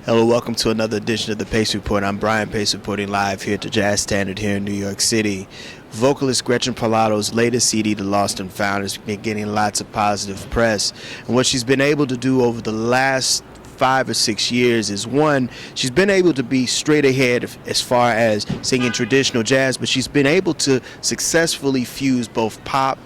Hello, welcome to another edition of the Pace Report. I'm Brian Pace reporting live here at the Jazz Standard here in New York City. Vocalist Gretchen Parlato's latest CD, The Lost and Found, has been getting lots of positive press. And what she's been able to do over the last 5 or 6 years is, one, she's been able to be straight ahead as far as singing traditional jazz, but she's been able to successfully fuse both pop,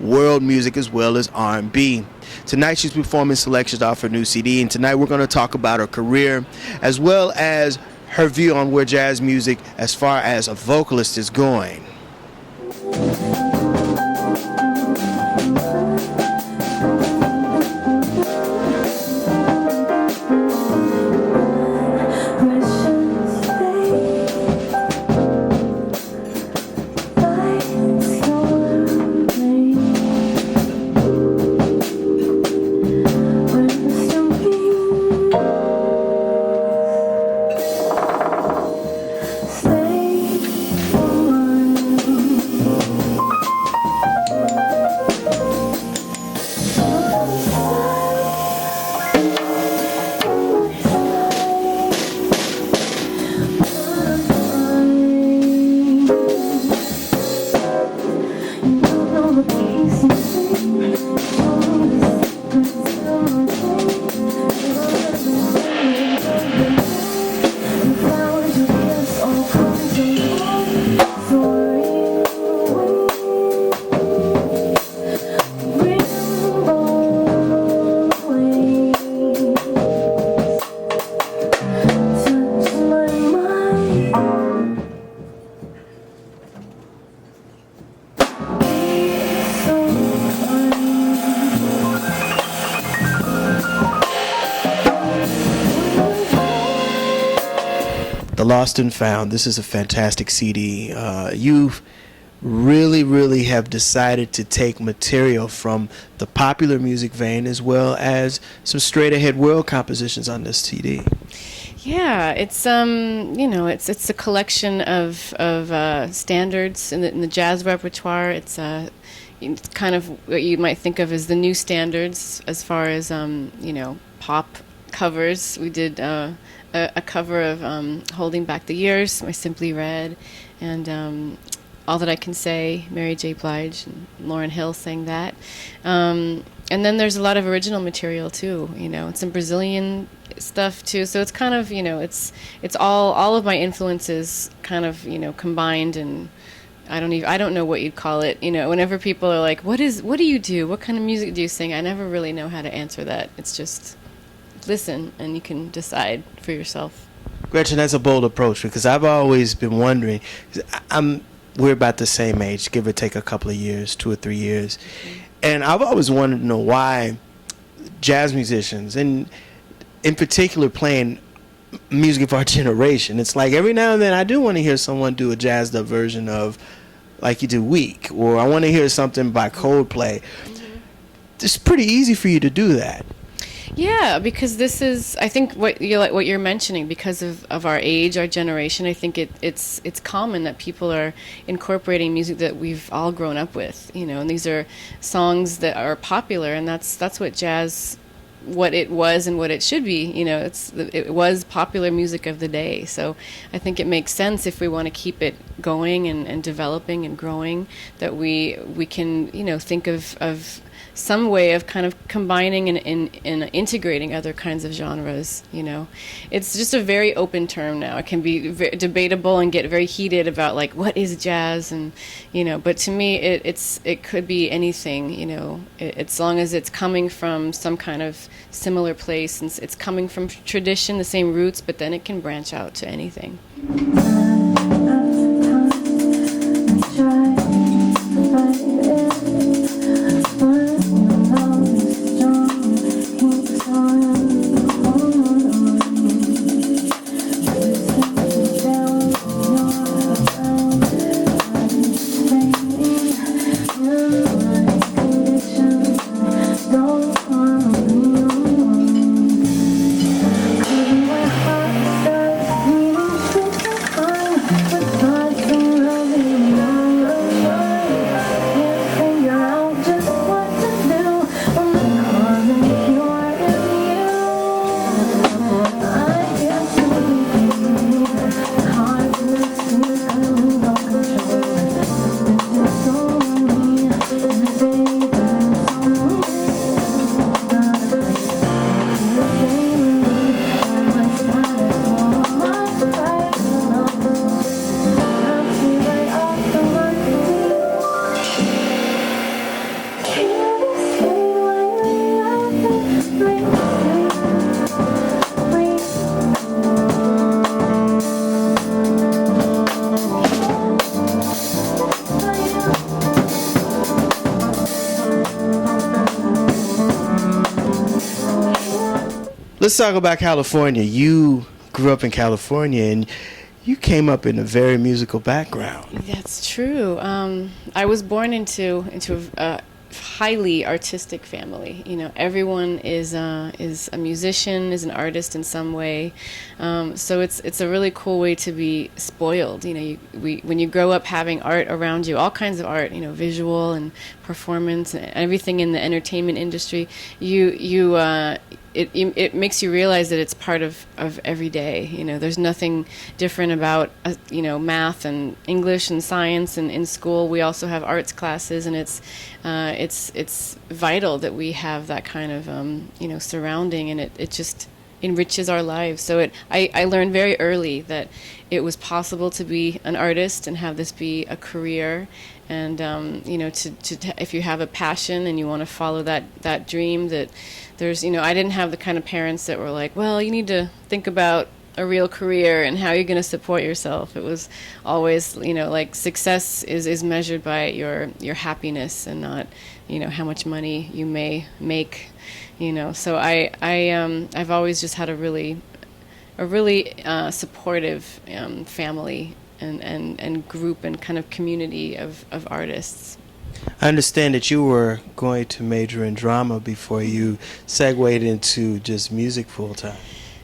world music, as well as R&B. Tonight she's performing selections off her new CD, and tonight we're going to talk about her career as well as her view on where jazz music as far as a vocalist is going. The Lost and Found. This is a fantastic CD. You really have decided to take material from the popular music vein as well as some straight ahead world compositions on this CD. Yeah, it's it's a collection of standards in the jazz repertoire. It's kind of what you might think of as the new standards as far as pop covers. We did a cover of Holding Back the Years by Simply Red, and All That I Can Say, Mary J. Blige and Lauryn Hill sang that. And then there's a lot of original material too, and some Brazilian stuff too. So it's kind of, it's all of my influences kind of, combined, and I don't know what you'd call it. Whenever people are like, what do you do? What kind of music do you sing? I never really know how to answer that. It's just listen and you can decide for yourself. Gretchen, that's a bold approach, because I've always been wondering, we're about the same age, give or take a couple of years, 2 or 3 years. Mm-hmm. And I've always wanted to know why jazz musicians, and in particular playing music of our generation, it's like every now and then I do want to hear someone do a jazzed up version of like you do Weak, or I want to hear something by Coldplay. Mm-hmm. It's pretty easy for you to do that. Yeah, because this is, I think, what you're mentioning, because of our age, our generation. I think it's common that people are incorporating music that we've all grown up with, and these are songs that are popular, and that's what jazz, what it was and what it should be. It was popular music of the day. So I think it makes sense, if we want to keep it going and developing and growing, that we can think of some way of kind of combining and integrating other kinds of genres. It's just a very open term now. It can be debatable and get very heated about like what is jazz, and but to me it could be anything. As long as it's coming from some kind of similar place, and it's coming from tradition, the same roots, but then it can branch out to anything. Let's talk about California. You grew up in California, and you came up in a very musical background. That's true. I was born into a highly artistic family. You know, everyone is a musician, is an artist in some way. So it's a really cool way to be spoiled. You know, when you grow up having art around you, all kinds of art, you know, visual and performance and everything in the entertainment industry, it makes you realize that it's part of every day. You know, there's nothing different about you know, math and English and science, and in school we also have arts classes, and it's vital that we have that kind of you know, surrounding, and it just enriches our lives. So I learned very early that it was possible to be an artist and have this be a career. And you know, if you have a passion and you want to follow that dream, that there's, you know, I didn't have the kind of parents that were like, well, you need to think about a real career and how you're going to support yourself. It was always, you know, like success is measured by your happiness and not, you know, how much money you may make, you know. So I've always just had a really supportive family and group and kind of community of artists. I understand that you were going to major in drama before you segued into just music full time.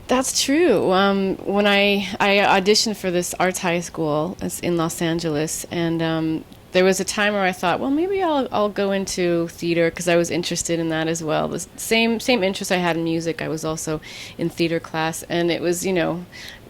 That's true. When I auditioned for this arts high school in Los Angeles, and there was a time where I thought, well, maybe I'll go into theater, because I was interested in that as well. The same interest I had in music, I was also in theater class, and it was, you know,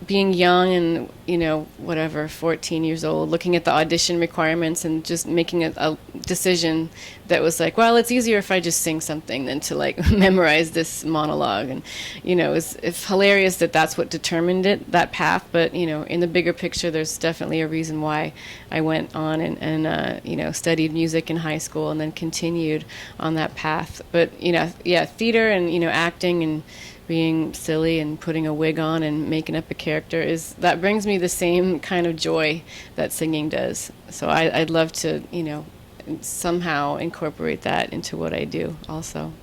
being young and, you know, whatever, 14 years old, looking at the audition requirements and just making a decision that was like, well, it's easier if I just sing something than to like memorize this monologue. And, you know, it's hilarious that that's what determined that path. But, you know, in the bigger picture, there's definitely a reason why I went on and you know, studied music in high school and then continued on that path. But, you know, yeah, theater and, you know, acting and being silly and putting a wig on and making up a character, that brings me the same kind of joy that singing does. So I'd love to, you know, somehow incorporate that into what I do also.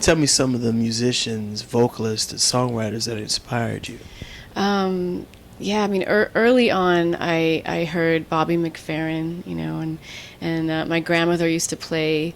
Tell me some of the musicians, vocalists, and songwriters that inspired you. Yeah, I mean, early on, I heard Bobby McFerrin, you know, and my grandmother used to play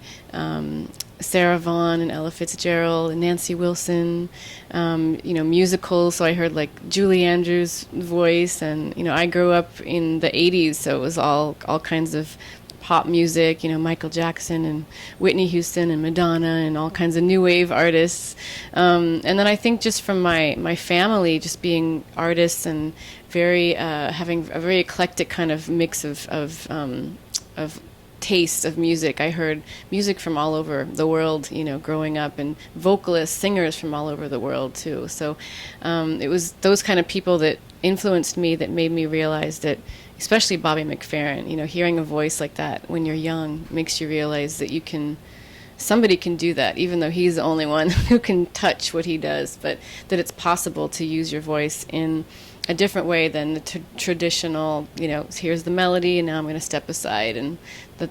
Sarah Vaughan and Ella Fitzgerald and Nancy Wilson, you know, musicals. So I heard like Julie Andrews' voice, and, you know, I grew up in the 80s, so it was all kinds of pop music, you know, Michael Jackson and Whitney Houston and Madonna and all kinds of new wave artists. And then I think just from my family, just being artists and very having a very eclectic kind of mix of taste of music. I heard music from all over the world, you know, growing up, and vocalists, singers from all over the world too. So it was those kind of people that influenced me, that made me realize that, especially Bobby McFerrin, you know, hearing a voice like that when you're young makes you realize that you can somebody can do that, even though he's the only one who can touch what he does, but that it's possible to use your voice in a different way than the traditional, here's the melody and now I'm going to step aside and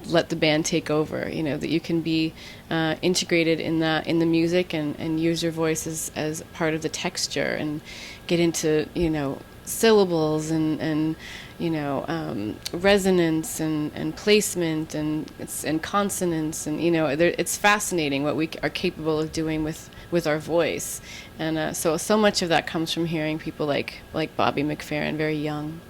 let the band take over, that you can be integrated in the music and use your voice as part of the texture and get into, syllables and resonance and placement and consonants and it's fascinating what we are capable of doing with our voice, and so much of that comes from hearing people like Bobby McFerrin very young.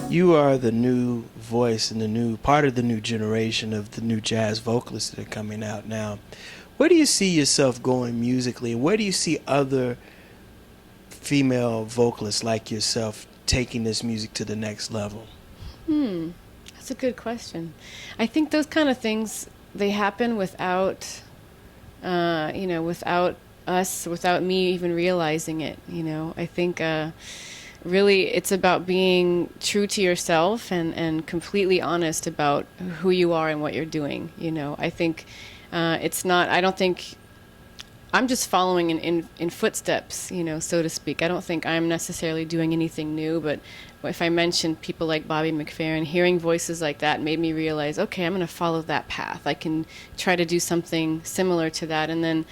You are the new voice and the new part of the new generation of the new jazz vocalists that are coming out now. Where do you see yourself going musically, and where do you see other female vocalists like yourself taking this music to the next level? That's a good question. I think those kind of things, they happen without without us, without me even realizing it. I think really it's about being true to yourself and completely honest about who you are and what you're doing. I think it's not, I don't think I'm just following in footsteps, so to speak. I don't think I'm necessarily doing anything new, but if I mentioned people like Bobby McFerrin, hearing voices like that made me realize, okay, I'm going to follow that path. I can try to do something similar to that, and then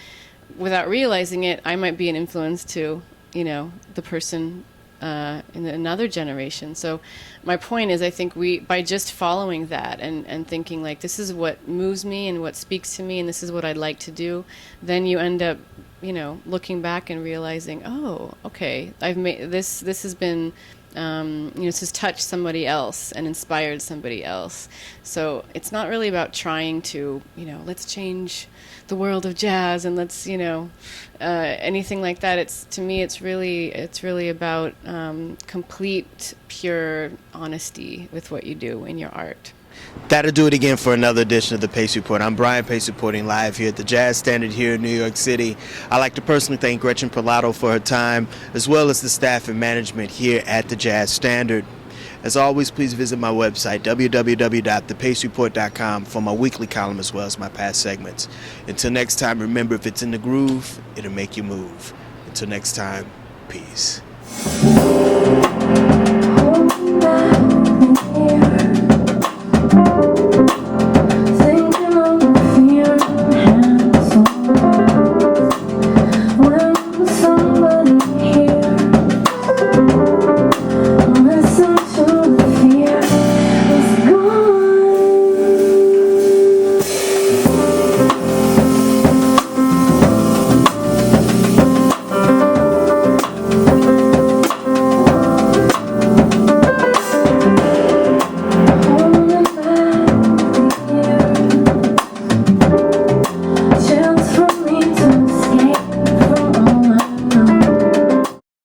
without realizing it, I might be an influence to, the person in another generation. So my point is, I think by just following that and thinking like, this is what moves me and what speaks to me and this is what I'd like to do, then you end up, looking back and realizing, oh, okay, I've made this has been, this has touched somebody else and inspired somebody else. So it's not really about trying to, let's change the world of jazz and let's, anything like that. To me, it's really about complete, pure honesty with what you do in your art. That'll do it again for another edition of the Pace Report. I'm Brian Pace, reporting live here at the Jazz Standard here in New York City. I'd like to personally thank Gretchen Parlato for her time, as well as the staff and management here at the Jazz Standard. As always, please visit my website, www.thepacereport.com, for my weekly column as well as my past segments. Until next time, remember, if it's in the groove, it'll make you move. Until next time, peace.